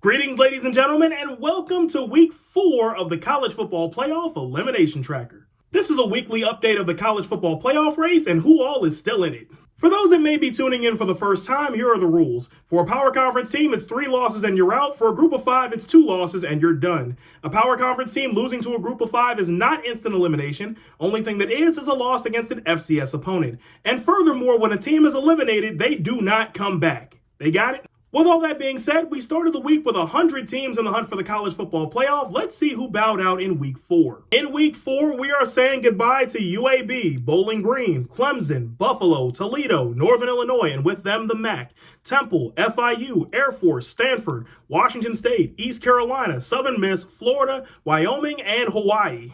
Greetings, ladies and gentlemen, and welcome to week 4 of the College Football Playoff Elimination Tracker. This is a weekly update of the college football playoff race and who all is still in it. For those that may be tuning in for the first time, here are the rules. For a power conference team, it's 3 losses and you're out. For a group of 5, it's 2 losses and you're done. A power conference team losing to a group of 5 is not instant elimination. Only thing that is a loss against an FCS opponent. And furthermore, when a team is eliminated, they do not come back. They got it? With all that being said, we started the week with 100 teams in the hunt for the college football playoff. Let's see who bowed out in week 4. In week 4, we are saying goodbye to UAB, Bowling Green, Clemson, Buffalo, Toledo, Northern Illinois, and with them the MAC, Temple, FIU, Air Force, Stanford, Washington State, East Carolina, Southern Miss, Florida, Wyoming, and Hawaii.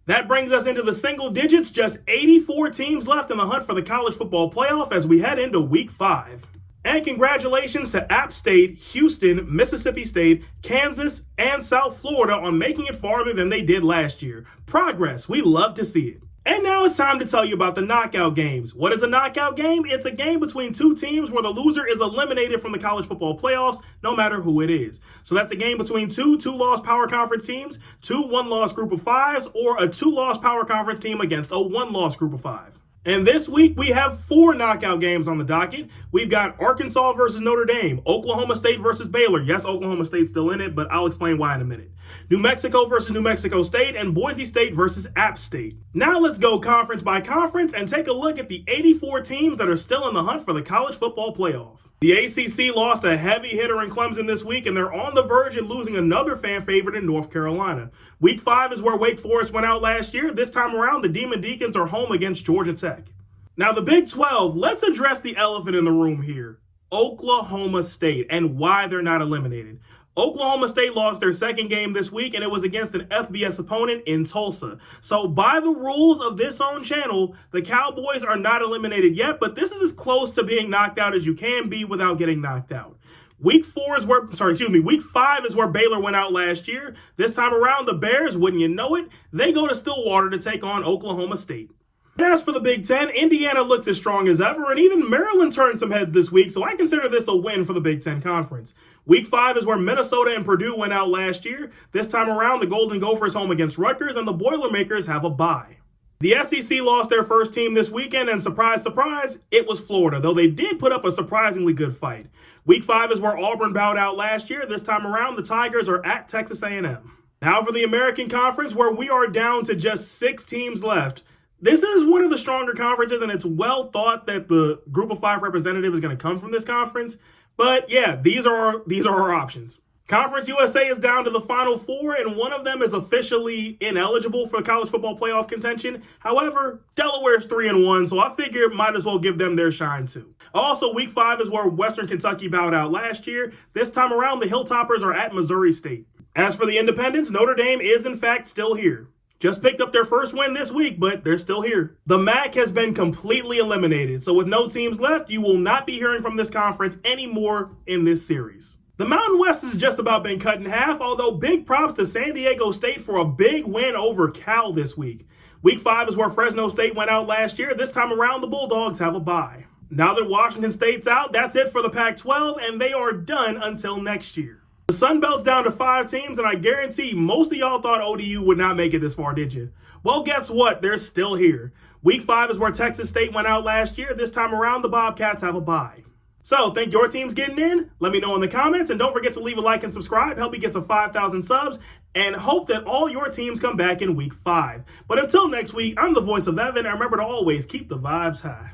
That brings us into the single digits, just 84 teams left in the hunt for the college football playoff as we head into week 5. And congratulations to App State, Houston, Mississippi State, Kansas, and South Florida on making it farther than they did last year. Progress. We love to see it. And now it's time to tell you about the knockout games. What is a knockout game? It's a game between 2 teams where the loser is eliminated from the college football playoffs, no matter who it is. So that's a game between 2 2-loss power conference teams, 2 1-loss group of 5s, or a 2-loss power conference team against a 1-loss group of 5. And this week, we have 4 knockout games on the docket. We've got Arkansas versus Notre Dame, Oklahoma State versus Baylor. Yes, Oklahoma State's still in it, but I'll explain why in a minute. New Mexico versus New Mexico State, and Boise State versus App State. Now let's go conference by conference and take a look at the 84 teams that are still in the hunt for the college football playoff. The ACC lost a heavy hitter in Clemson this week, and they're on the verge of losing another fan favorite in North Carolina. Week 5 is where Wake Forest went out last year. This time around, the Demon Deacons are home against Georgia Tech. Now, the Big 12, let's address the elephant in the room here. Oklahoma State and why they're not eliminated. Oklahoma State lost their second game this week, and it was against an FBS opponent in Tulsa. So by the rules of this own channel, the Cowboys are not eliminated yet, but this is as close to being knocked out as you can be without getting knocked out. Week 5 is where Baylor went out last year. This time around, the Bears, wouldn't you know it, they go to Stillwater to take on Oklahoma State. As for the Big 10, Indiana looks as strong as ever, and even Maryland turned some heads this week, so I consider this a win for the Big 10 Conference. Week 5 is where Minnesota and Purdue went out last year. This time around, the Golden Gophers home against Rutgers, and the Boilermakers have a bye. The SEC lost their first team this weekend, and surprise, surprise, it was Florida, though they did put up a surprisingly good fight. Week 5 is where Auburn bowed out last year. This time around, the Tigers are at Texas A&M. Now for the American Conference, where we are down to just 6 teams left. This is one of the stronger conferences, and it's well thought that the group of 5 representative is going to come from this conference. But yeah, these are our options. Conference USA is down to the final 4, and one of them is officially ineligible for college football playoff contention. However, Delaware's 3-1, so I figure might as well give them their shine too. Also, week 5 is where Western Kentucky bowed out last year. This time around, the Hilltoppers are at Missouri State. As for the independents, Notre Dame is in fact still here. Just picked up their first win this week, but they're still here. The MAC has been completely eliminated, so with no teams left, you will not be hearing from this conference anymore in this series. The Mountain West has just about been cut in half, although big props to San Diego State for a big win over Cal this week. Week 5 is where Fresno State went out last year. This time around, the Bulldogs have a bye. Now that Washington State's out, that's it for the Pac-12, and they are done until next year. The Sun Belt's down to 5 teams, and I guarantee most of y'all thought ODU would not make it this far, did you? Well, guess what? They're still here. Week 5 is where Texas State went out last year. This time around, the Bobcats have a bye. So, think your team's getting in? Let me know in the comments, and don't forget to leave a like and subscribe. Help me get to 5,000 subs, and hope that all your teams come back in week 5. But until next week, I'm the voice of Evan, and remember to always keep the vibes high.